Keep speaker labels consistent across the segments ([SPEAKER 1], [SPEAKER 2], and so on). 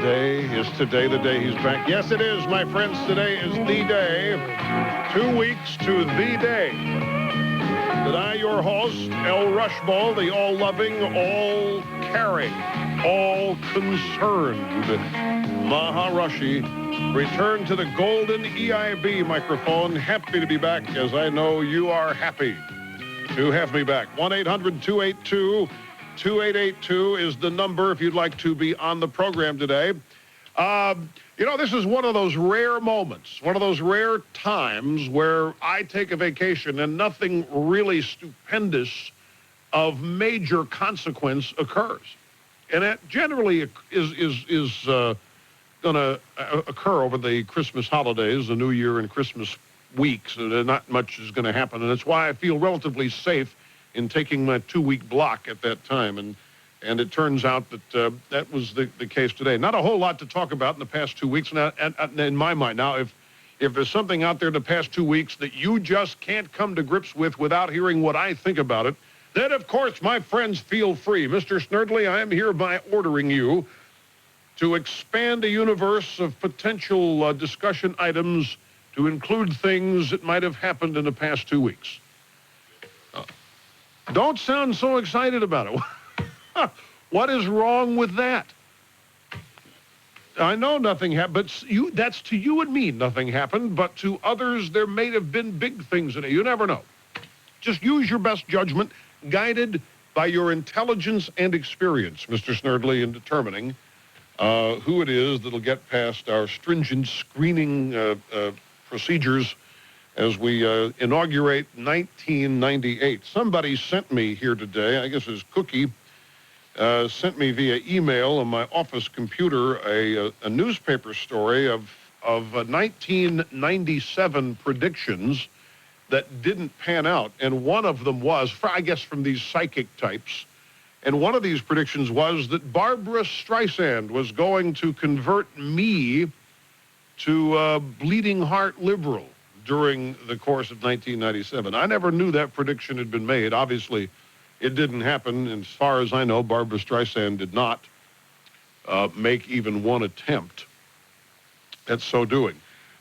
[SPEAKER 1] day? Is today the day he's back? Yes, it is, my friends. Today is the day. 2 weeks to the day that I, your host, El Rushball, the all-loving, all-caring, all-concerned Maharashi, return to the golden EIB microphone. Happy to be back, as I know you are happy to have me back. 1-800-282-2882 is the number if you'd like to be on the program today. This is one of those rare moments, one of those rare times where I take a vacation and nothing really stupendous of major consequence occurs. And that generally is going to occur over the Christmas holidays, the New Year and Christmas weeks. Not much is going to happen, and it's why I feel relatively safe in taking my 2-week block at that time. And it turns out that that was the case today. Not a whole lot to talk about in the past 2 weeks. Now, and in my mind, now, if there's something out there in the past 2 weeks that you just can't come to grips with without hearing what I think about it, then, of course, my friends, feel free. Mr. Snerdley, I am hereby ordering you to expand the universe of potential discussion items to include things that might have happened in the past 2 weeks. Don't sound so excited about it. What is wrong with that? I know nothing happened, but that's to you and me, nothing happened, but to others, there may have been big things in it. You never know. Just use your best judgment, guided by your intelligence and experience, Mr. Snerdley, in determining who it is that'll get past our stringent screening procedures as we inaugurate 1998. Somebody sent me here today, I guess it's Cookie, sent me via email on my office computer a newspaper story of 1997 predictions that didn't pan out. And one of them was, I guess from these psychic types, and one of these predictions was that Barbara Streisand was going to convert me to bleeding heart liberal during the course of 1997. I never knew that prediction had been made. Obviously, it didn't happen. And as far as I know, Barbara Streisand did not make even one attempt at so doing.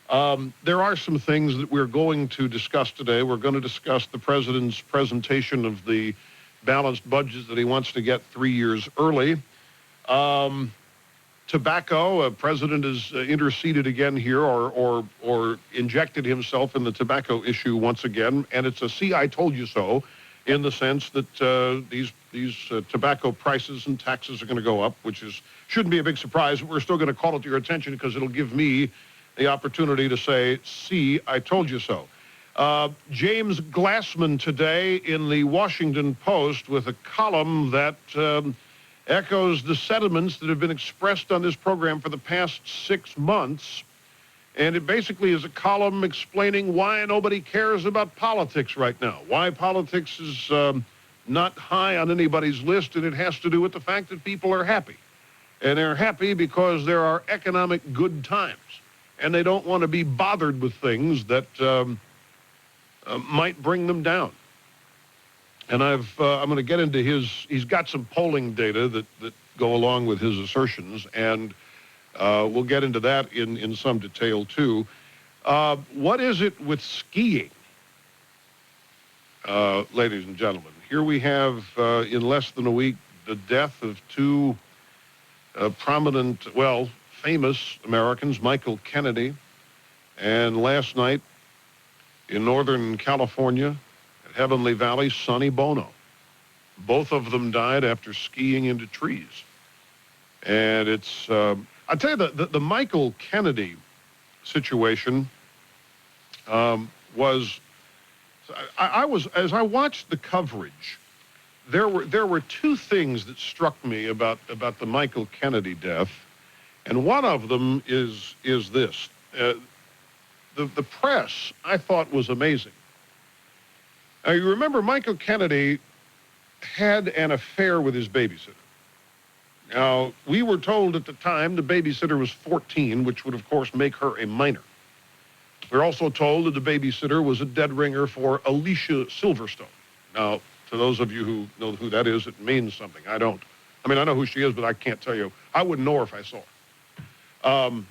[SPEAKER 1] There are some things that we're going to discuss today. We're going to discuss the president's presentation of the balanced budget that he wants to get 3 years early. Tobacco, president has interceded again here or injected himself in the tobacco issue once again. And it's a see, I told you so, in the sense that these tobacco prices and taxes are going to go up, which shouldn't be a big surprise. But we're still going to call it to your attention because it'll give me the opportunity to say, see, I told you so. James Glassman today in the Washington Post with a column that echoes the sentiments that have been expressed on this program for the past 6 months. And it basically is a column explaining why nobody cares about politics right now, why politics is not high on anybody's list, and it has to do with the fact that people are happy. And they're happy because there are economic good times, and they don't want to be bothered with things that might bring them down. And I'm going to get into he's got some polling data that go along with his assertions, and we'll get into that in some detail, too. What is it with skiing, ladies and gentlemen? Here we have, in less than a week, the death of two prominent, famous Americans, Michael Kennedy, and last night in Northern California, at Heavenly Valley, Sonny Bono. Both of them died after skiing into trees. And it's, I'll tell you, the Michael Kennedy situation was, as I watched the coverage, there were two things that struck me about the Michael Kennedy death, and one of them is this. The press, I thought, was amazing. Now, you remember Michael Kennedy had an affair with his babysitter. Now, we were told at the time the babysitter was 14, which would, of course, make her a minor. We're also told that the babysitter was a dead ringer for Alicia Silverstone. Now, to those of you who know who that is, it means something. I don't. I mean, I know who she is, but I can't tell you. I wouldn't know her if I saw her. Um,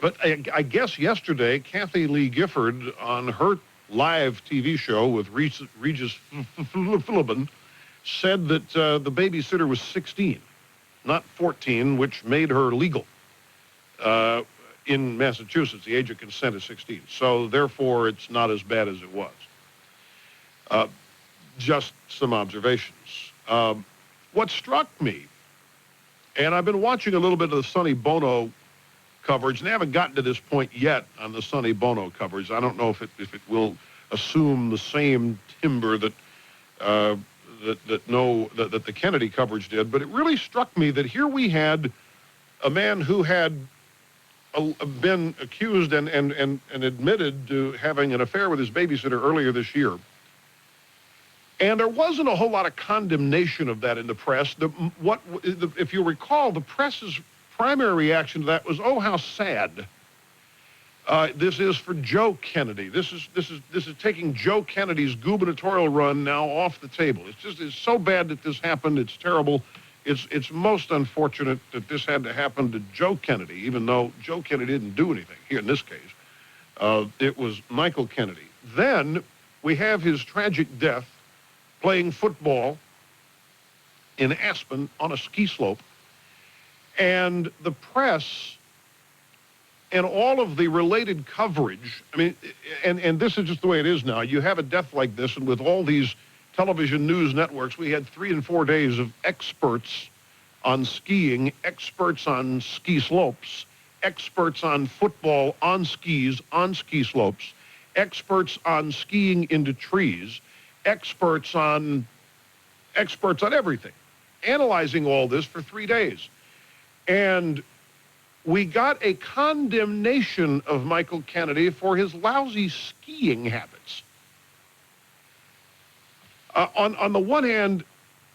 [SPEAKER 1] but I guess yesterday, Kathy Lee Gifford on her live TV show with Regis Philbin said that the babysitter was 16, not 14, which made her legal in Massachusetts. The age of consent is 16. So therefore, it's not as bad as it was. Just some observations. What struck me, and I've been watching a little bit of the Sonny Bono coverage, and they haven't gotten to this point yet on the Sonny Bono coverage. I don't know if it will assume the same timber that that the Kennedy coverage did, but it really struck me that here we had a man who had been accused and admitted to having an affair with his babysitter earlier this year. And there wasn't a whole lot of condemnation of that in the press. If you recall, the press's primary reaction to that was, "Oh, how sad. This is for Joe Kennedy. This is taking Joe Kennedy's gubernatorial run now off the table. It's so bad that this happened. It's terrible. It's most unfortunate that this had to happen to Joe Kennedy, even though Joe Kennedy didn't do anything here in this case. It was Michael Kennedy. Then we have his tragic death playing football in Aspen on a ski slope. And the press and all of the related coverage, I mean, and this is just the way it is now. You have a death like this, and with all these television news networks, we had 3 and 4 days of experts on skiing, experts on ski slopes, experts on football on skis, on ski slopes, experts on skiing into trees, experts on everything, analyzing all this for 3 days. And we got a condemnation of Michael Kennedy for his lousy skiing habits. On the one hand,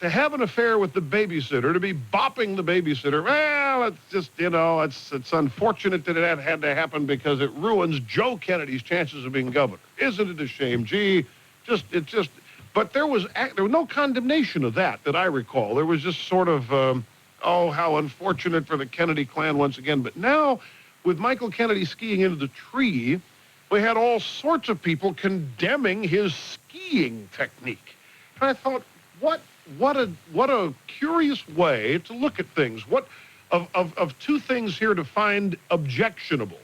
[SPEAKER 1] to have an affair with the babysitter, to be bopping the babysitter, well, it's just, it's unfortunate that it had to happen because it ruins Joe Kennedy's chances of being governor. Isn't it a shame? Gee, but there was no condemnation of that I recall. There was just sort of, oh, how unfortunate for the Kennedy clan once again. But now, with Michael Kennedy skiing into the tree, we had all sorts of people condemning his skiing technique. And I thought, what a curious way to look at things. What of two things here to find objectionable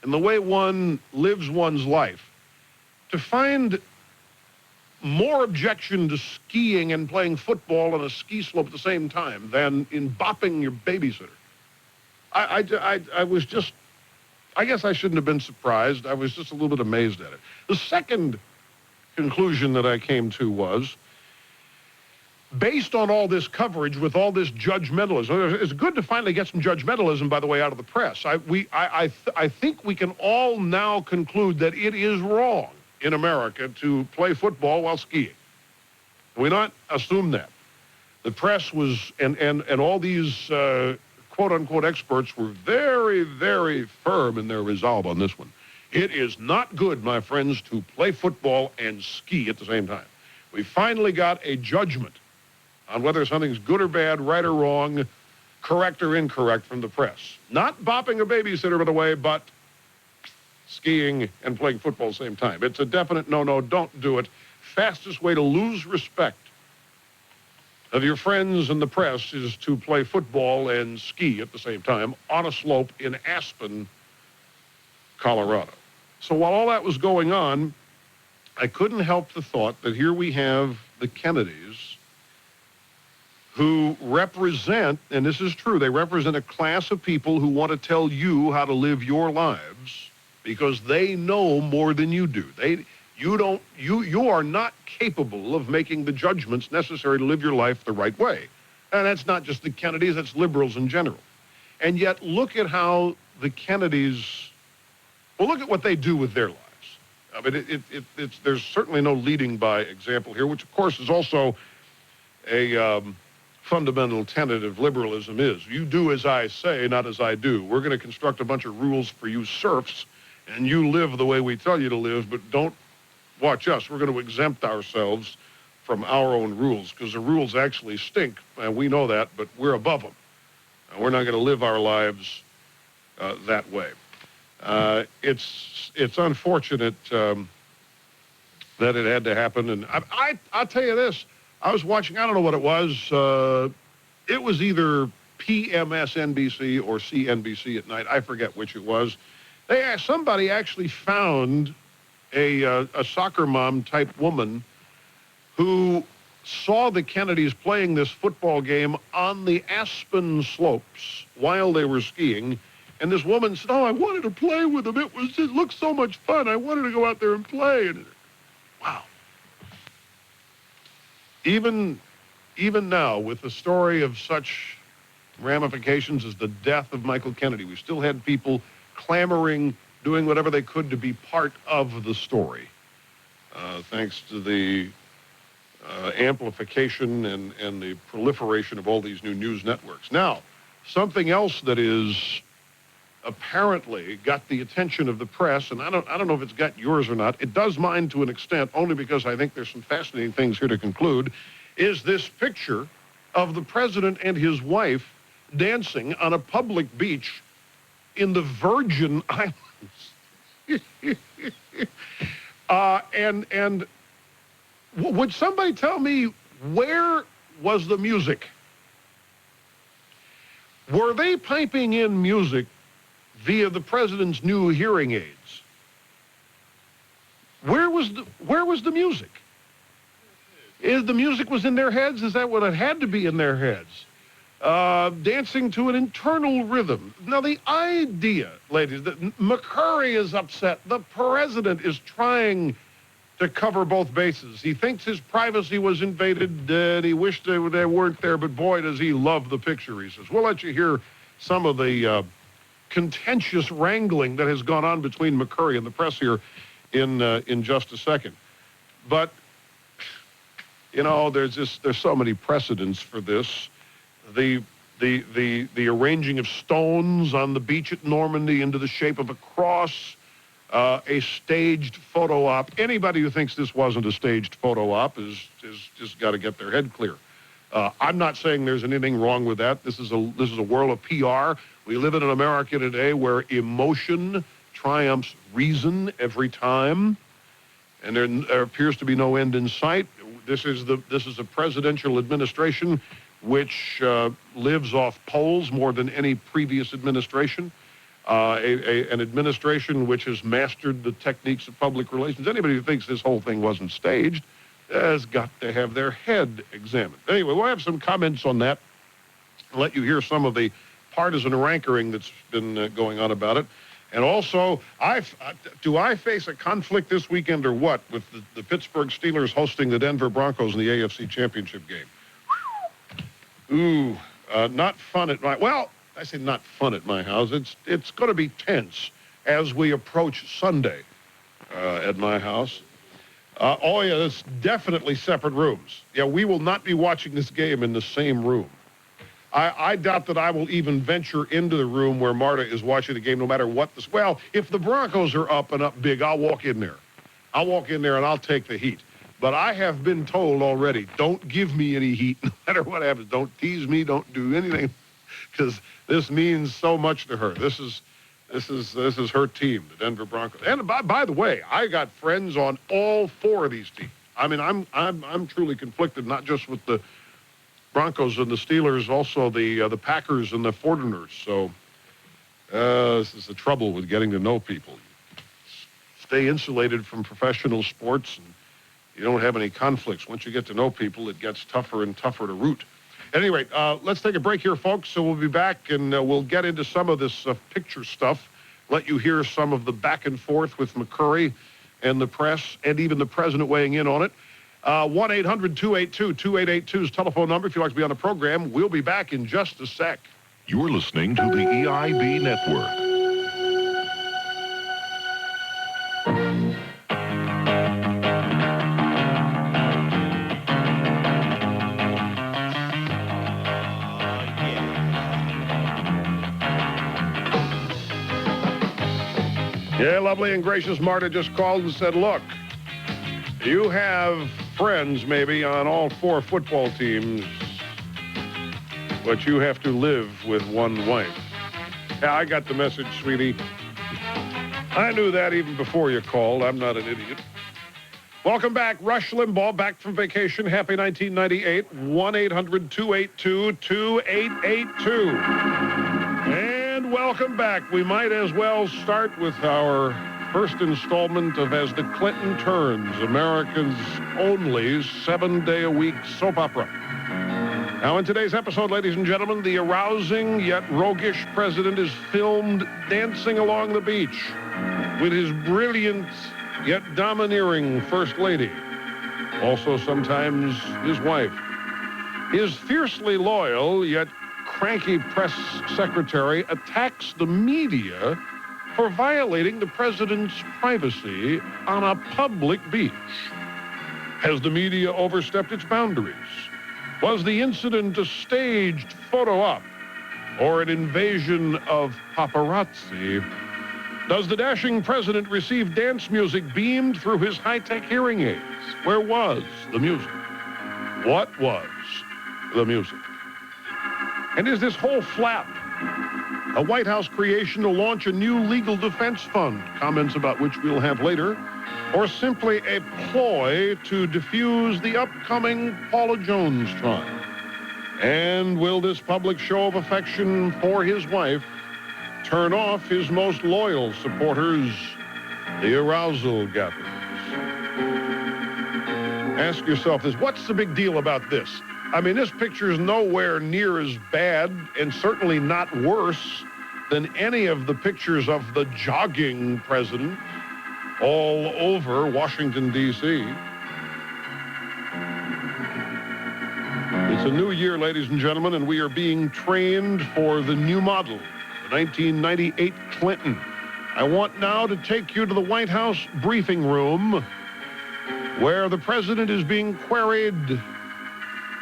[SPEAKER 1] in the way one lives one's life, to find more objection to skiing and playing football on a ski slope at the same time than in bopping your babysitter. I was just, I guess I shouldn't have been surprised. I was just a little bit amazed at it. The second conclusion that I came to was, based on all this coverage with all this judgmentalism, it's good to finally get some judgmentalism, by the way, out of the press. I think we can all now conclude that it is wrong in America to play football while skiing. We not assume that. The press was, and all these quote-unquote experts were very, very firm in their resolve on this one. It is not good, my friends, to play football and ski at the same time. We finally got a judgment on whether something's good or bad, right or wrong, correct or incorrect from the press. Not bopping a babysitter, by the way, but skiing and playing football at the same time. It's a definite no, don't do it. Fastest way to lose respect of your friends and the press is to play football and ski at the same time on a slope in Aspen, Colorado. So while all that was going on, I couldn't help the thought that here we have the Kennedys who represent, and this is true, they represent a class of people who want to tell you how to live your lives because they know more than you do. You are not capable of making the judgments necessary to live your life the right way. And that's not just the Kennedys, that's liberals in general. And yet, look at how the Kennedys, well, look at what they do with their lives. I mean, there's certainly no leading by example here, which, of course, is also a fundamental tenet of liberalism is. You do as I say, not as I do. We're going to construct a bunch of rules for you serfs, and you live the way we tell you to live, but don't watch us. We're going to exempt ourselves from our own rules because the rules actually stink, and we know that, but we're above them. We're not going to live our lives that way. It's unfortunate that it had to happen. And I'll tell you this. I was watching, I don't know what it was. It was either PMSNBC or CNBC at night. I forget which it was. Somebody actually found a soccer mom type woman who saw the Kennedys playing this football game on the Aspen slopes while they were skiing. And this woman said, "Oh, I wanted to play with them. It looked so much fun. I wanted to go out there and play." And wow. Even now, with the story of such ramifications as the death of Michael Kennedy, we still had people clamoring, doing whatever they could to be part of the story, thanks to the amplification and the proliferation of all these new news networks. Now, something else that is apparently got the attention of the press, and I don't know if it's got yours or not. It does mine to an extent, only because I think there's some fascinating things here to conclude, is this picture of the president and his wife dancing on a public beach in the Virgin Islands. And would somebody tell me, where was the music? Were they piping in music via the president's new hearing aids? Where was the music? The music was in their heads? Is that what it had to be in their heads? Dancing to an internal rhythm. Now, the idea, ladies, that McCurry is upset. The president is trying to cover both bases. He thinks his privacy was invaded, and he wished they weren't there, but boy, does he love the picture, he says. We'll let you hear some of the contentious wrangling that has gone on between McCurry and the press here in just a second. But, you know, there's so many precedents for this. The arranging of stones on the beach at Normandy into the shape of a cross, a staged photo op. Anybody who thinks this wasn't a staged photo op is just got to get their head clear. I'm not saying there's anything wrong with that. This is a world of PR. We live in an America today where emotion triumphs reason every time, and there appears to be no end in sight. This is a presidential administration which lives off polls more than any previous administration. An administration which has mastered the techniques of public relations. Anybody who thinks this whole thing wasn't staged has got to have their head examined. Anyway, we'll have some comments on that. I'll let you hear some of the partisan rankering that's been going on about it. And also, do I face a conflict this weekend or what with the Pittsburgh Steelers hosting the Denver Broncos in the AFC Championship game? Ooh, not fun at my... Well, I say not fun at my house. It's going to be tense as we approach Sunday at my house. Oh, yeah, it's definitely separate rooms. Yeah, we will not be watching this game in the same room. I doubt that I will even venture into the room where Marta is watching the game, no matter what this... Well, if the Broncos are up and up big, I'll walk in there. I'll walk in there and I'll take the heat. But I have been told already, don't give me any heat, no matter what happens. Don't tease me. Don't do anything, because this means so much to her. This is her team, the Denver Broncos. And by the way, I got friends on all four of these teams. I mean, I'm truly conflicted, not just with the Broncos and the Steelers, also the Packers and the 49ers. So this is the trouble with getting to know people. Stay insulated from professional sports, and you don't have any conflicts. Once you get to know people, it gets tougher and tougher to root. At any rate, let's take a break here, folks. So we'll be back, and we'll get into some of this picture stuff, let you hear some of the back and forth with McCurry and the press, and even the president weighing in on it. 1-800-282-2882 is telephone number if you'd like to be on the program. We'll be back in just a sec.
[SPEAKER 2] You're listening to the EIB Network.
[SPEAKER 1] Yeah, lovely and gracious Marta just called and said, look, you have friends maybe on all four football teams. but you have to live with one wife. Yeah, I got the message, sweetie. I knew that even before you called. I'm not an idiot. Welcome back. Rush Limbaugh, back from vacation. Happy 1998. 1-800-282-2882. And welcome back. We might as well start with our first installment of As the Clinton Turns, America's only 7-day-a-week soap opera. Now, in today's episode, ladies and gentlemen, the arousing yet roguish president is filmed dancing along the beach with his brilliant yet domineering first lady, also sometimes his wife. His fiercely loyal yet cranky press secretary attacks the media for violating the president's privacy on a public beach. Has the media overstepped its boundaries? Was the incident a staged photo op or an invasion of paparazzi? Does the dashing president receive dance music beamed through his high-tech hearing aids? Where was the music? What was the music? And is this whole flap a White House creation to launch a new legal defense fund, comments about which we'll have later, or simply a ploy to defuse the upcoming Paula Jones trial? And will this public show of affection for his wife turn off his most loyal supporters, the arousal gatherers? Ask yourself this: what's the big deal about this? I mean, this picture is nowhere near as bad, and certainly not worse, than any of the pictures of the jogging president all over Washington, D.C. It's a new year, ladies and gentlemen, and we are being trained for the new model, the 1998 Clinton. I want now to take you to the White House briefing room, where the president is being queried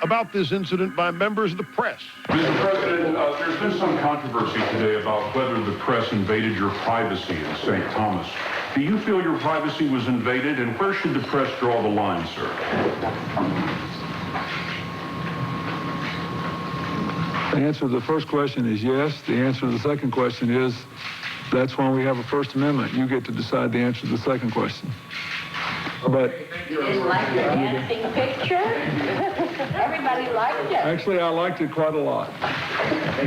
[SPEAKER 1] about this incident by members of the press.
[SPEAKER 3] Mr. President, there's been some controversy today about whether the press invaded your privacy in St. Thomas. Do you feel your privacy was invaded, and where should the press draw the line, sir?
[SPEAKER 4] The answer to the first question is yes. The answer to the second question is that's when we have a First Amendment. You get to decide the answer to the second question. But
[SPEAKER 5] you didn't like the dancing picture? Everybody liked it.
[SPEAKER 4] actually, I liked it quite a lot.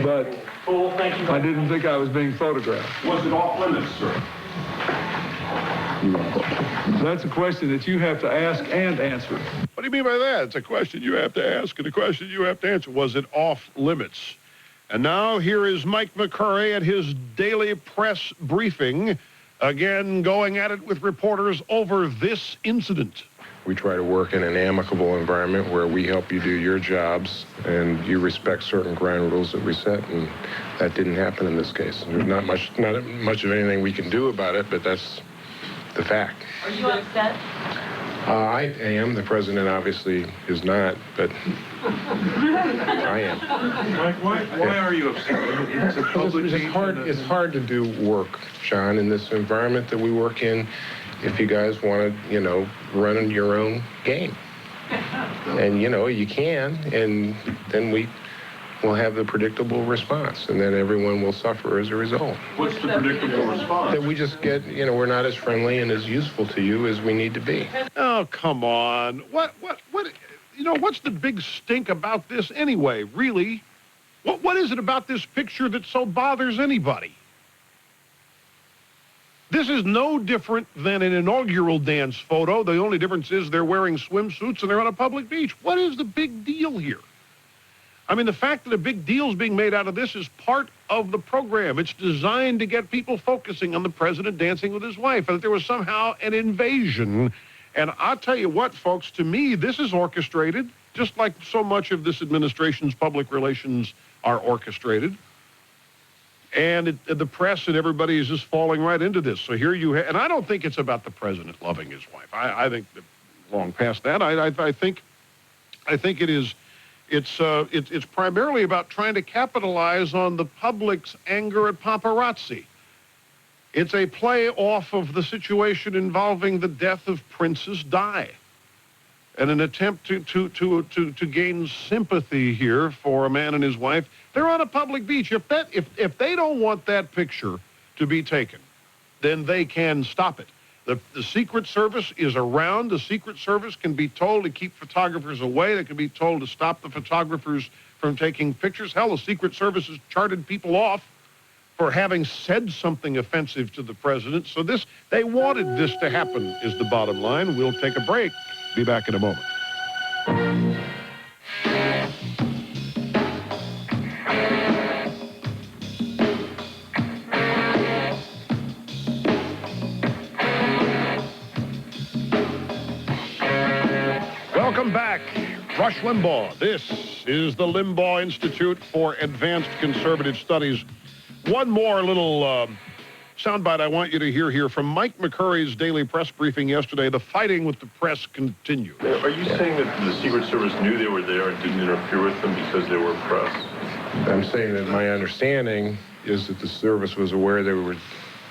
[SPEAKER 4] But I didn't think I was being photographed.
[SPEAKER 3] Was it off limits, sir?
[SPEAKER 4] That's a question that you have to ask and answer.
[SPEAKER 1] What do you mean by that? It's a question you have to ask and a question you have to answer. Was it off limits? And now here is Mike McCurry at his daily press briefing, again going at it with reporters over this incident.
[SPEAKER 6] We try to work in an amicable environment where we help you do your jobs and you respect certain ground rules that we set, and that didn't happen in this case. There's not much of anything we can do about it, but that's the fact.
[SPEAKER 5] Are you upset?
[SPEAKER 6] I am. The president obviously is not, but I am.
[SPEAKER 3] Mike, why are you upset? It's a public
[SPEAKER 6] It's hard to do work, John, in this environment that we work in, if you guys want to, run your own game. And, you can, and then we'll have the predictable response, and then everyone will suffer as a result.
[SPEAKER 3] What's the predictable response?
[SPEAKER 6] That we just get, we're not as friendly and as useful to you as we need to be.
[SPEAKER 1] Oh, come on. What's the big stink about this anyway, really? What is it about this picture that so bothers anybody? This is no different than an inaugural dance photo. The only difference is they're wearing swimsuits and they're on a public beach. What is the big deal here? I mean, the fact that a big deal is being made out of this is part of the program. It's designed to get people focusing on the president dancing with his wife, and that there was somehow an invasion. And I'll tell you what, folks, to me, this is orchestrated, just like so much of this administration's public relations are orchestrated. And the press and everybody is just falling right into this. So here you have, and I don't think it's about the president loving his wife. I think that long past that. I think it is. It's primarily about trying to capitalize on the public's anger at paparazzi. It's a play off of the situation involving the death of Princess Di. and an attempt to gain sympathy here for a man and his wife. They're on a public beach. If they don't want that picture to be taken, then they can stop it. The Secret Service is around. The Secret Service can be told to keep photographers away. They can be told to stop the photographers from taking pictures. Hell, the Secret Service has charted people off for having said something offensive to the president. So they wanted this to happen, is the bottom line. We'll take a break. Be back in a moment. Welcome back. Rush Limbaugh. This is the Limbaugh Institute for Advanced Conservative Studies. One more little soundbite I want you to hear here from Mike McCurry's daily press briefing yesterday. The fighting with the press continues.
[SPEAKER 7] Are you saying that the Secret Service knew they were there and didn't interfere with them because they were press?
[SPEAKER 6] I'm saying that my understanding is that the service was aware they were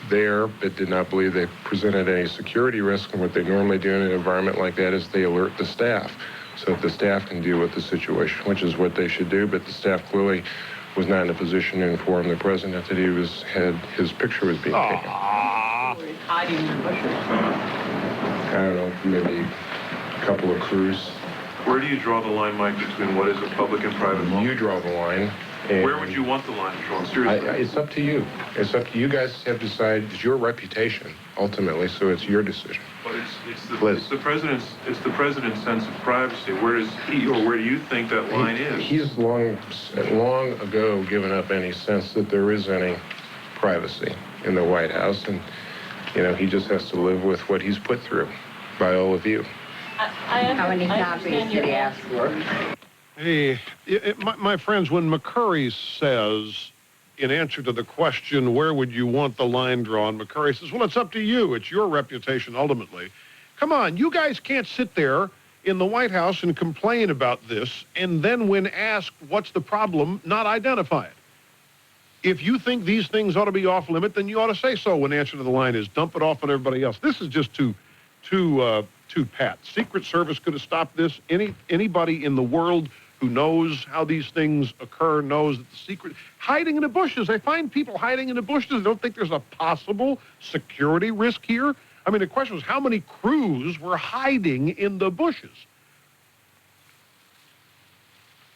[SPEAKER 6] there, but did not believe they presented any security risk. And what they normally do in an environment like that is they alert the staff so that the staff can deal with the situation, which is what they should do. But the staff clearly was not in a position to inform the president that his picture was being taken.
[SPEAKER 5] Hiding in the bushes.
[SPEAKER 6] I don't know, maybe a couple of crews.
[SPEAKER 7] Where do you draw the line, Mike, between what is a public and private law?
[SPEAKER 6] You draw the line. And
[SPEAKER 7] Where would you want the line drawn? Seriously.
[SPEAKER 6] it's up to you. It's up to you guys have to decide. It's your reputation, ultimately, so it's your decision.
[SPEAKER 7] But it's the president's sense of privacy. Where does he, or where do you think that line is?
[SPEAKER 6] He's long ago given up any sense that there is any privacy in the White House, and he just has to live with what he's put through by all of you.
[SPEAKER 5] How many copies did he ask for?
[SPEAKER 1] Hey, my friends, when McCurry says, in answer to the question, where would you want the line drawn, McCurry says, well, it's up to you. It's your reputation, ultimately. Come on, you guys can't sit there in the White House and complain about this, and then when asked what's the problem, not identify it. If you think these things ought to be off limit, then you ought to say so when the answer to the line is dump it off on everybody else. This is just too pat. Secret Service could have stopped this. Anybody in the world who knows how these things occur knows that the secret hiding in the bushes. They find people hiding in the bushes. They don't think there's a possible security risk here. I mean, the question was how many crews were hiding in the bushes.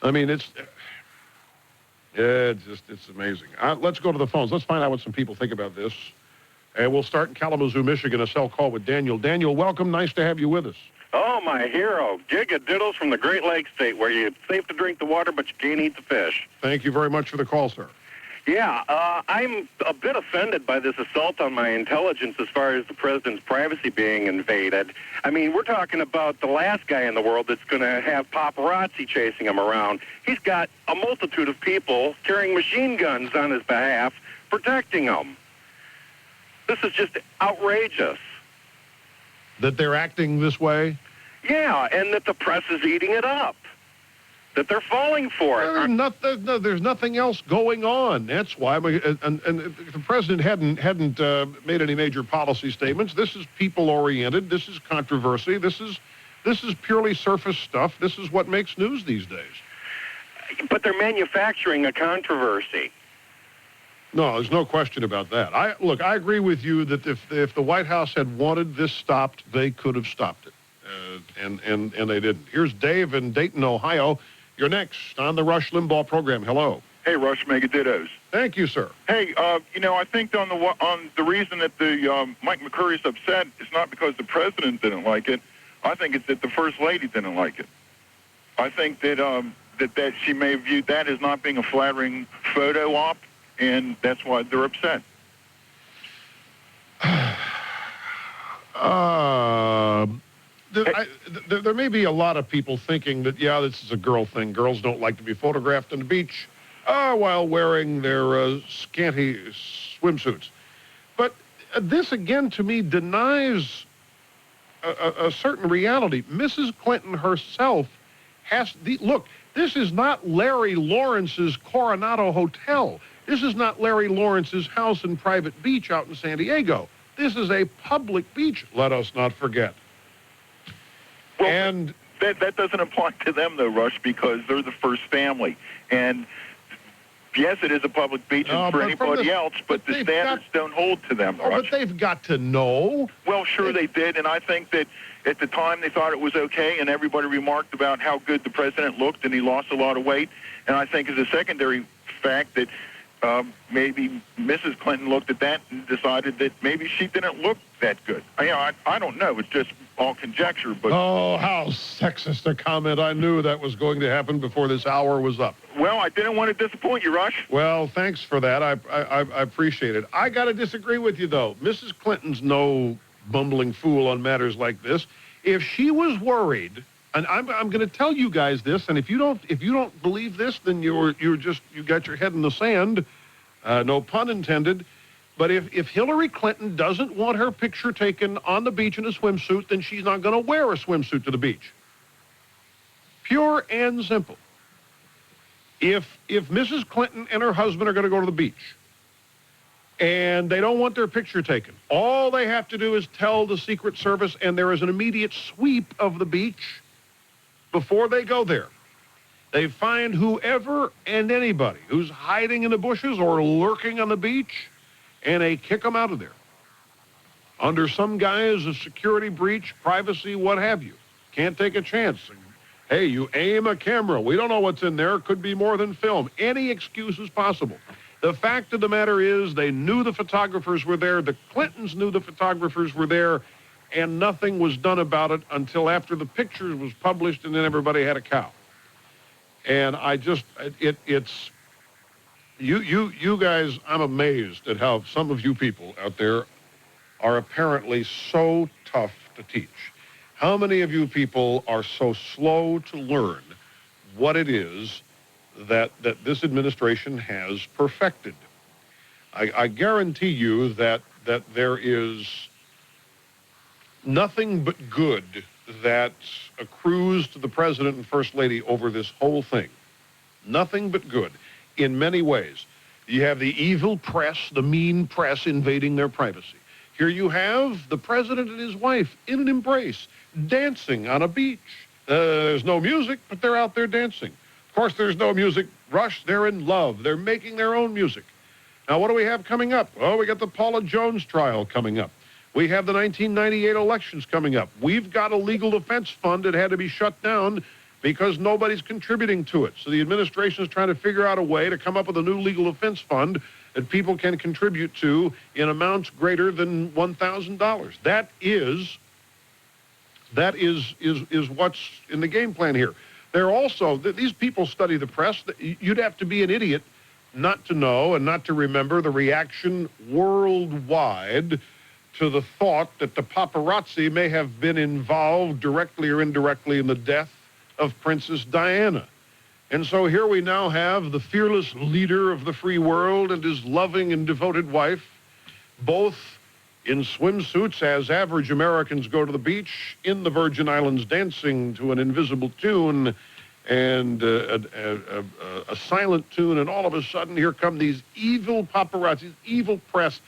[SPEAKER 1] I mean, it's amazing. Let's go to the phones. Let's find out what some people think about this. And we'll start in Kalamazoo, Michigan, a cell call with Daniel. Daniel, welcome. Nice to have you with us.
[SPEAKER 8] Oh, my hero. Gigadiddles from the Great Lakes State, where it's safe to drink the water, but you can't eat the fish.
[SPEAKER 1] Thank you very much for the call, sir.
[SPEAKER 8] Yeah, I'm a bit offended by this assault on my intelligence as far as the president's privacy being invaded. I mean, we're talking about the last guy in the world that's going to have paparazzi chasing him around. He's got a multitude of people carrying machine guns on his behalf, protecting him. This is just outrageous.
[SPEAKER 1] That they're acting this way?
[SPEAKER 8] Yeah, and that the press is eating it up. That they're falling for it.
[SPEAKER 1] There's nothing else going on. That's why. And if the president hadn't made any major policy statements, this is people-oriented. This is controversy. This is purely surface stuff. This is what makes news these days.
[SPEAKER 8] But they're manufacturing a controversy.
[SPEAKER 1] No, there's no question about that. I agree with you that if the White House had wanted this stopped, they could have stopped it, and they didn't. Here's Dave in Dayton, Ohio. You're next on the Rush Limbaugh program. Hello.
[SPEAKER 9] Hey, Rush Megadittos.
[SPEAKER 1] Thank you, sir.
[SPEAKER 9] Hey, I think on the reason that the Mike McCurry's upset is not because the president didn't like it. I think it's that the first lady didn't like it. I think that that she may have viewed that as not being a flattering photo op. And that's why they're upset.
[SPEAKER 1] There may be a lot of people thinking that, yeah, this is a girl thing. Girls don't like to be photographed on the beach while wearing their scanty swimsuits. But this, again, to me, denies a certain reality. Mrs. Clinton herself look, this is not Larry Lawrence's Coronado Hotel. This is not Larry Lawrence's house and private beach out in San Diego. This is a public beach, let us not forget.
[SPEAKER 9] Well,
[SPEAKER 1] and
[SPEAKER 9] that doesn't apply to them, though, Rush, because they're the first family. And yes, it is a public beach and for anybody else, but the standards don't hold to them, Rush.
[SPEAKER 1] But they've got to know.
[SPEAKER 9] Well, sure they did, and I think that at the time they thought it was okay, and everybody remarked about how good the president looked, and he lost a lot of weight. And I think as a secondary fact that maybe Mrs. Clinton looked at that and decided that maybe she didn't look that good. I don't know. It's just all conjecture. But
[SPEAKER 1] oh, how sexist a comment. I knew that was going to happen before this hour was up.
[SPEAKER 9] Well, I didn't want to disappoint you, Rush.
[SPEAKER 1] Well, thanks for that. I appreciate it. I got to disagree with you, though. Mrs. Clinton's no bumbling fool on matters like this. If she was worried, and I'm going to tell you guys this, and if you don't believe this, then you got your head in the sand. No pun intended. But if Hillary Clinton doesn't want her picture taken on the beach in a swimsuit, then she's not going to wear a swimsuit to the beach. Pure and simple. If Mrs. Clinton and her husband are going to go to the beach and they don't want their picture taken, all they have to do is tell the Secret Service, and there is an immediate sweep of the beach before they go there. They find whoever and anybody who's hiding in the bushes or lurking on the beach, and they kick them out of there. Under some guise of security breach, privacy, what have you. Can't take a chance. Hey, you aim a camera. We don't know what's in there. Could be more than film. Any excuse is possible. The fact of the matter is they knew the photographers were there. The Clintons knew the photographers were there, and nothing was done about it until after the picture was published, and then everybody had a cow. And it's you guys, I'm amazed at how some of you people out there are apparently so tough to teach. How many of you people are so slow to learn what it is that this administration has perfected? I guarantee you that there is nothing but good that accrues to the president and first lady over this whole thing. Nothing but good in many ways. You have the evil press, the mean press invading their privacy. Here you have the president and his wife in an embrace, dancing on a beach. There's no music, but they're out there dancing. Of course, there's no music. Rush, they're in love. They're making their own music. Now, what do we have coming up? Well, we got the Paula Jones trial coming up. We have the 1998 elections coming up. We've got a legal defense fund that had to be shut down because nobody's contributing to it. So the administration is trying to figure out a way to come up with a new legal defense fund that people can contribute to in amounts greater than $1,000. That is what's in the game plan here. They're also, these people study the press. You'd have to be an idiot not to know and not to remember the reaction worldwide to the thought that the paparazzi may have been involved directly or indirectly in the death of Princess Diana. And so here we now have the fearless leader of the free world and his loving and devoted wife, both in swimsuits as average Americans go to the beach, in the Virgin Islands dancing to an invisible tune and a silent tune, and all of a sudden here come these evil paparazzi, evil press,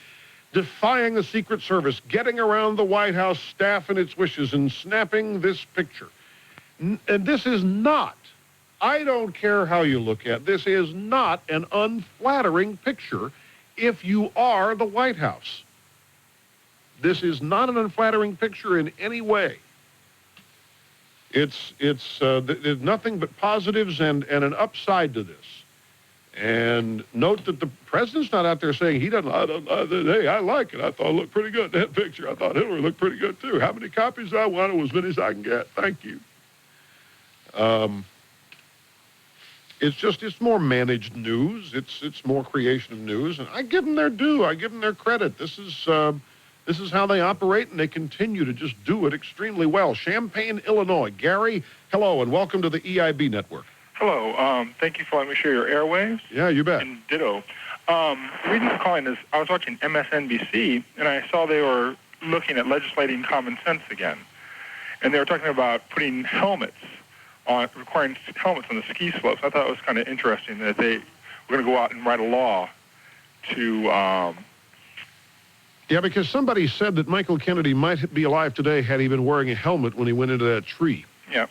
[SPEAKER 1] defying the Secret Service, getting around the White House staff and its wishes and snapping this picture. And this is not, I don't care how you look at it, this is not an unflattering picture if you are the White House. This is not an unflattering picture in any way. There's nothing but positives and an upside to this. And note that the president's not out there saying hey, I like it. I thought it looked pretty good, that picture. I thought Hillary looked pretty good, too. How many copies do I want? As many as I can get. Thank you. It's more managed news. It's more creation of news. And I give them their due. I give them their credit. This is how they operate, and they continue to just do it extremely well. Champaign, Illinois. Gary, hello, and welcome to the EIB Network.
[SPEAKER 10] Hello. Thank you for letting me share your airwaves.
[SPEAKER 1] Yeah, you bet.
[SPEAKER 10] And ditto. The reason I'm calling is I was watching MSNBC, and I saw they were looking at legislating common sense again. And they were talking about putting requiring helmets on the ski slopes. I thought it was kind of interesting that they were going to go out and write a law to...
[SPEAKER 1] Yeah, because somebody said that Michael Kennedy might be alive today had he been wearing a helmet when he went into that tree.
[SPEAKER 10] Yeah.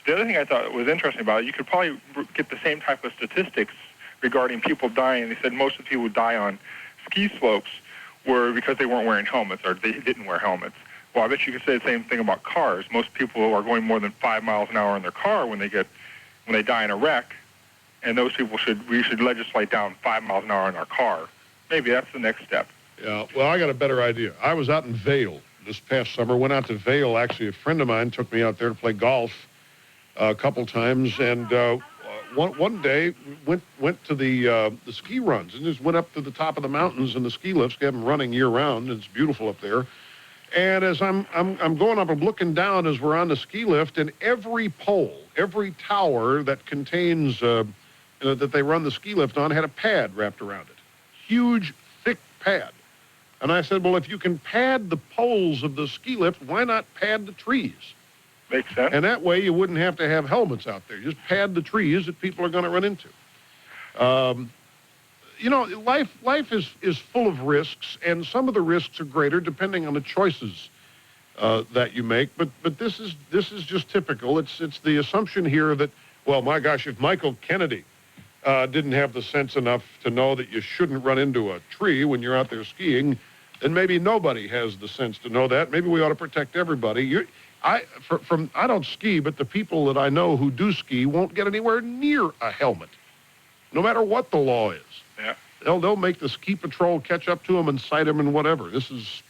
[SPEAKER 10] The other thing I thought was interesting about it, you could probably get the same type of statistics regarding people dying. They said most of the people who die on ski slopes were because they weren't wearing helmets or they didn't wear helmets. Well, I bet you could say the same thing about cars. Most people are going more than 5 miles an hour in their car when they die in a wreck, and those people we should legislate down 5 miles an hour in our car. Maybe that's the next step.
[SPEAKER 1] Yeah, well, I got a better idea. I was out in Vail this past summer, went out to Vail. Actually, a friend of mine took me out there to play golf a couple times, and one day went to the ski runs and just went up to the top of the mountains and the ski lifts. They have them running year round, and it's beautiful up there. And as I'm going up, I'm looking down as we're on the ski lift, and every pole, every tower that contains that they run the ski lift on had a pad wrapped around it, huge, thick pad. And I said, well, if you can pad the poles of the ski lift, why not pad the trees?
[SPEAKER 10] Makes sense.
[SPEAKER 1] And that way you wouldn't have to have helmets out there. Just pad the trees that people are going to run into. Life is full of risks, and some of the risks are greater depending on the choices that you make. But this is just typical. It's the assumption here that, well, my gosh, if Michael Kennedy didn't have the sense enough to know that you shouldn't run into a tree when you're out there skiing, then maybe nobody has the sense to know that. Maybe we ought to protect everybody. I don't ski, but the people that I know who do ski won't get anywhere near a helmet, no matter what the law is.
[SPEAKER 10] Yeah.
[SPEAKER 1] They'll make the ski patrol catch up to them and cite them and whatever. This is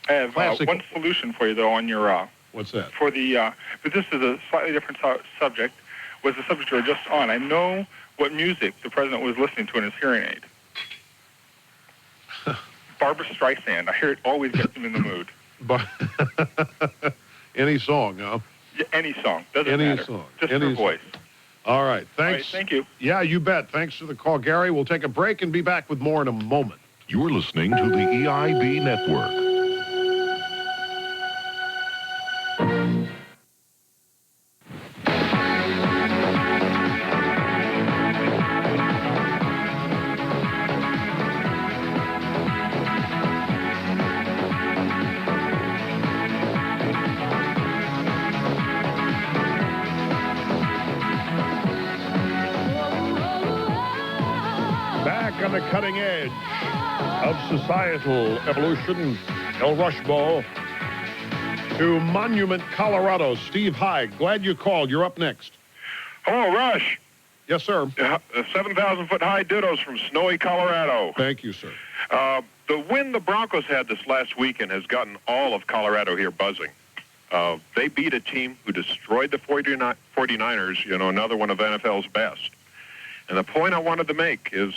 [SPEAKER 10] I have one solution for you, though, on your...
[SPEAKER 1] What's that?
[SPEAKER 10] For the... but this is a slightly different subject, was the subject you were just on. I know what music the president was listening to in his hearing aid. Barbra Streisand. I hear it always gets him in the mood.
[SPEAKER 1] Any song, huh?
[SPEAKER 10] Yeah, any song. Doesn't matter.
[SPEAKER 1] Song.
[SPEAKER 10] Just her voice.
[SPEAKER 1] All right. Thanks.
[SPEAKER 10] All right, thank you.
[SPEAKER 1] Yeah, you bet. Thanks for the call, Gary. We'll take a break and be back with more in a moment.
[SPEAKER 2] You're listening to the EIB Network.
[SPEAKER 1] On the cutting edge of societal evolution, El Rushbo to Monument, Colorado. Steve Hyde, glad you called. You're up next.
[SPEAKER 11] Hello, Rush.
[SPEAKER 1] Yes, sir.
[SPEAKER 11] 7,000-foot high dittos from snowy Colorado.
[SPEAKER 1] Thank you, sir.
[SPEAKER 11] The win the Broncos had this last weekend has gotten all of Colorado here buzzing. They beat a team who destroyed the 49ers, another one of NFL's best. And the point I wanted to make is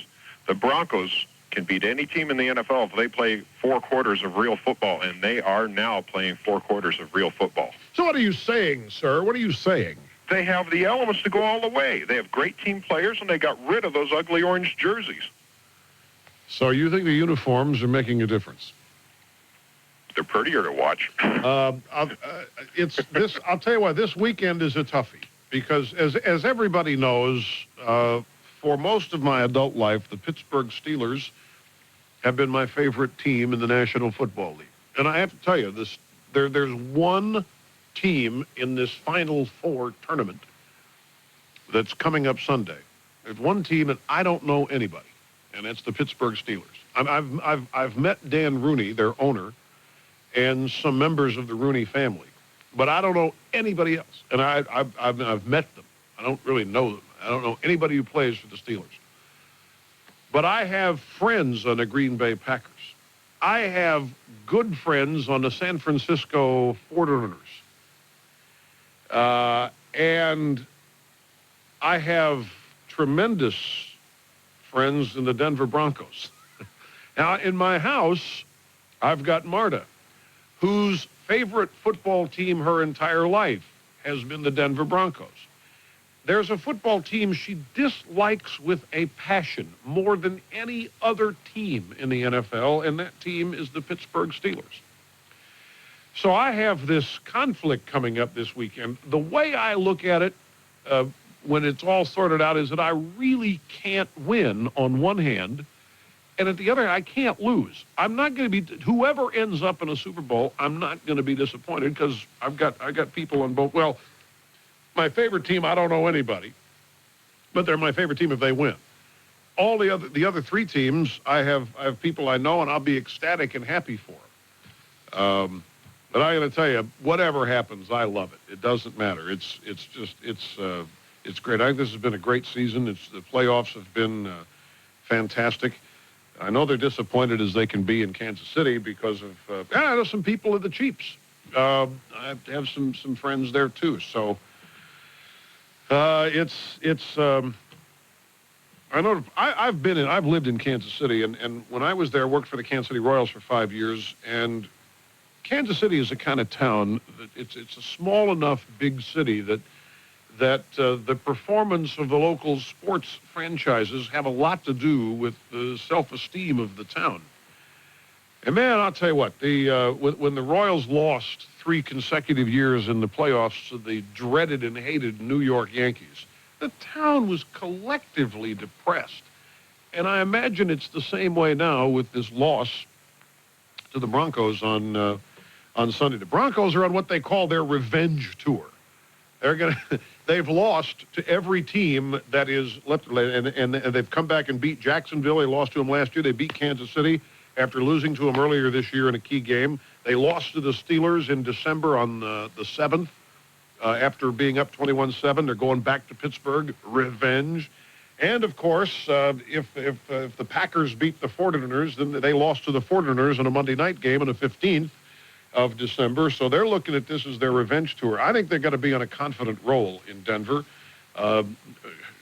[SPEAKER 11] the Broncos can beat any team in the NFL if they play 4 quarters of real football, and they are now playing 4 quarters of real football.
[SPEAKER 1] So what are you saying, sir? What are you saying?
[SPEAKER 11] They have the elements to go all the way. They have great team players, and they got rid of those ugly orange jerseys.
[SPEAKER 1] So you think the uniforms are making a difference?
[SPEAKER 11] They're prettier to watch.
[SPEAKER 1] I'll tell you what, this weekend is a toughie because as everybody knows, for most of my adult life, the Pittsburgh Steelers have been my favorite team in the National Football League. And I have to tell you, there's one team in this Final Four tournament that's coming up Sunday. There's one team, and I don't know anybody, and that's the Pittsburgh Steelers. I've met Dan Rooney, their owner, and some members of the Rooney family, but I don't know anybody else. And I've met them. I don't really know them. I don't know anybody who plays for the Steelers. But I have friends on the Green Bay Packers. I have good friends on the San Francisco 49ers. And I have tremendous friends in the Denver Broncos. Now, in my house, I've got Marta, whose favorite football team her entire life has been the Denver Broncos. There's a football team she dislikes with a passion more than any other team in the NFL, and that team is the Pittsburgh Steelers. So I have this conflict coming up this weekend. The way I look at it when it's all sorted out is that I really can't win on one hand, and at the other, I can't lose. I'm not going to be, whoever ends up in a Super Bowl, I'm not going to be disappointed because I've got people on both. Well, my favorite team, I don't know anybody, but they're my favorite team if they win. All the other three teams, I have people I know, and I'll be ecstatic and happy for them. But I got to tell you, whatever happens, I love it. It doesn't matter. It's great. I think this has been a great season. The playoffs have been fantastic. I know they're disappointed as they can be in Kansas City because of I know some people at the Chiefs. I have some friends there too. So I know I've lived in Kansas City, and when I was there, I worked for the Kansas City Royals for 5 years, and Kansas City is a kind of town that it's a small enough big city that the performance of the local sports franchises have a lot to do with the self-esteem of the town. And man, I'll tell you what, when the Royals lost 3 consecutive years in the playoffs to the dreaded and hated New York Yankees, the town was collectively depressed. And I imagine it's the same way now with this loss to the Broncos on Sunday. The Broncos are on what they call their revenge tour. They've lost to every team that is left, and they've come back and beat Jacksonville. They lost to them last year. They beat Kansas City after losing to them earlier this year in a key game. They lost to the Steelers in December on the 7th. After being up 21-7, they're going back to Pittsburgh, revenge. And, of course, if the Packers beat the 49ers, then they lost to the 49ers in a Monday night game on the 15th of December. So they're looking at this as their revenge tour. I think they're going to be on a confident roll in Denver,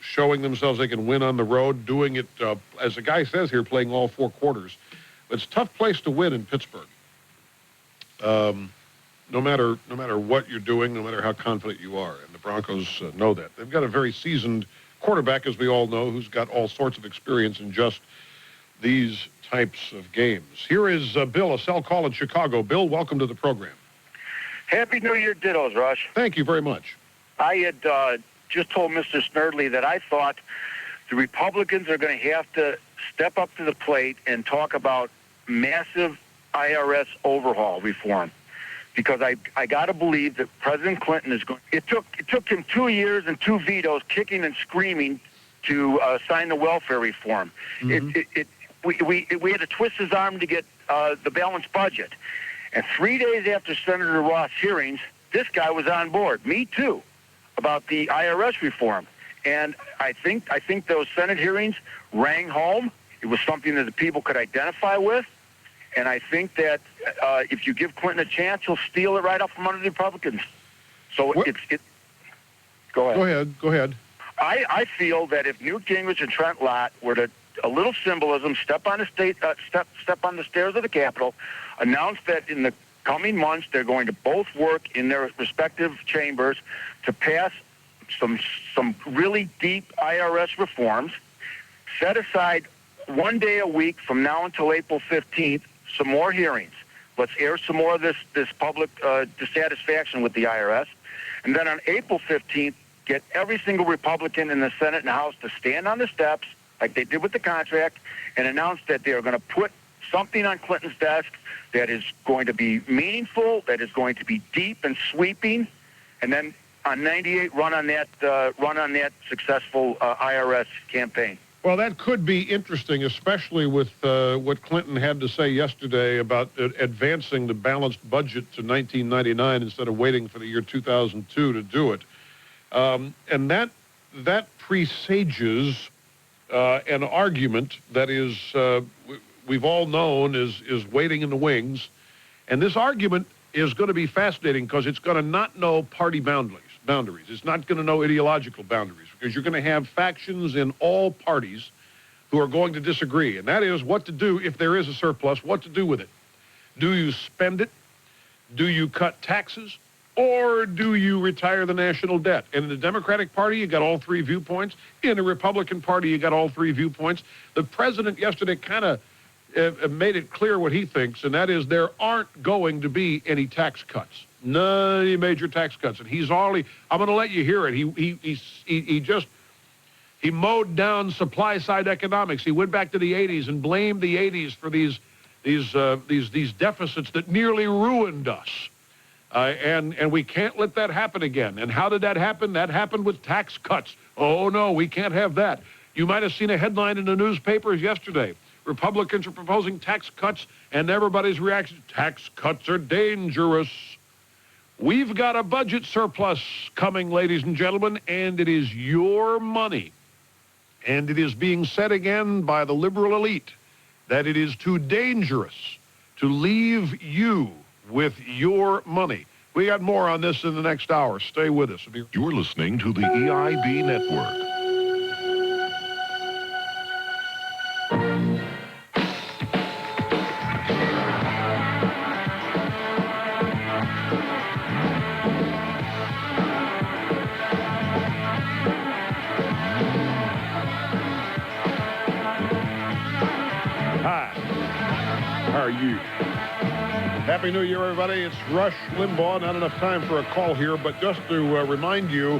[SPEAKER 1] showing themselves they can win on the road, doing it, as the guy says here, playing all 4 quarters. It's a tough place to win in Pittsburgh. No matter what you're doing, no matter how confident you are. And the Broncos know that. They've got a very seasoned quarterback, as we all know, who's got all sorts of experience in just these types of games. Here is Bill, a cell call in Chicago. Bill, welcome to the program.
[SPEAKER 12] Happy New Year dittos, Rush.
[SPEAKER 1] Thank you very much.
[SPEAKER 12] I had just told Mr. Snerdley that I thought the Republicans are going to have to step up to the plate and talk about massive IRS overhaul reform. Because I got to believe that President Clinton is going. It took him 2 years and 2 vetoes, kicking and screaming, to sign the welfare reform. Mm-hmm. We had to twist his arm to get the balanced budget, and 3 days after Senator Ross' hearings, this guy was on board. Me too, about the IRS reform. And I think those Senate hearings rang home. It was something that the people could identify with. And I think that if you give Clinton a chance, he'll steal it right up from under the Republicans. So Go ahead.
[SPEAKER 1] Go ahead.
[SPEAKER 12] I feel that if Newt Gingrich and Trent Lott were to, a little symbolism, step on the stairs of the Capitol, announce that in the coming months they're going to both work in their respective chambers to pass some really deep IRS reforms, set aside 1 day a week from now until April 15th, some more hearings. Let's air some more of this public dissatisfaction with the IRS. And then on April 15th, get every single Republican in the Senate and House to stand on the steps, like they did with the contract, and announce that they are going to put something on Clinton's desk that is going to be meaningful, that is going to be deep and sweeping, and then on 98, run on that successful IRS campaign.
[SPEAKER 1] Well, that could be interesting, especially with what Clinton had to say yesterday about advancing the balanced budget to 1999 instead of waiting for the year 2002 to do it. And that presages an argument that is we've all known is waiting in the wings. And this argument is going to be fascinating because it's going to not know party boundaries. It's not going to know ideological boundaries because you're going to have factions in all parties who are going to disagree. And that is what to do if there is a surplus, what to do with it. Do you spend it? Do you cut taxes? Or do you retire the national debt? And in the Democratic Party, you got all 3 viewpoints. In the Republican Party, you got all 3 viewpoints. The president yesterday kind of made it clear what he thinks, and that is there aren't going to be any tax cuts. None any major tax cuts. And he's already, I'm going to let you hear it. He mowed down supply side economics. He went back to the 80s and blamed the 80s for these deficits that nearly ruined us. And we can't let that happen again. And how did that happen? That happened with tax cuts. Oh, no, we can't have that. You might have seen a headline in the newspapers yesterday. Republicans are proposing tax cuts, and everybody's reaction, tax cuts are dangerous. We've got a budget surplus coming, ladies and gentlemen, and it is your money. And it is being said again by the liberal elite that it is too dangerous to leave you with your money. We got more on this in the next hour. Stay with us.
[SPEAKER 2] You're listening to the EIB Network.
[SPEAKER 1] Hi. How are you? Happy New Year, everybody. It's Rush Limbaugh. Not enough time for a call here, but just to remind you,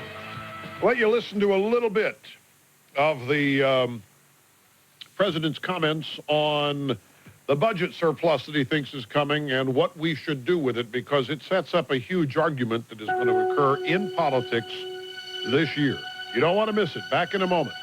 [SPEAKER 1] let you listen to a little bit of the president's comments on the budget surplus that he thinks is coming and what we should do with it, because it sets up a huge argument that is going to occur in politics this year. You don't want to miss it. Back in a moment.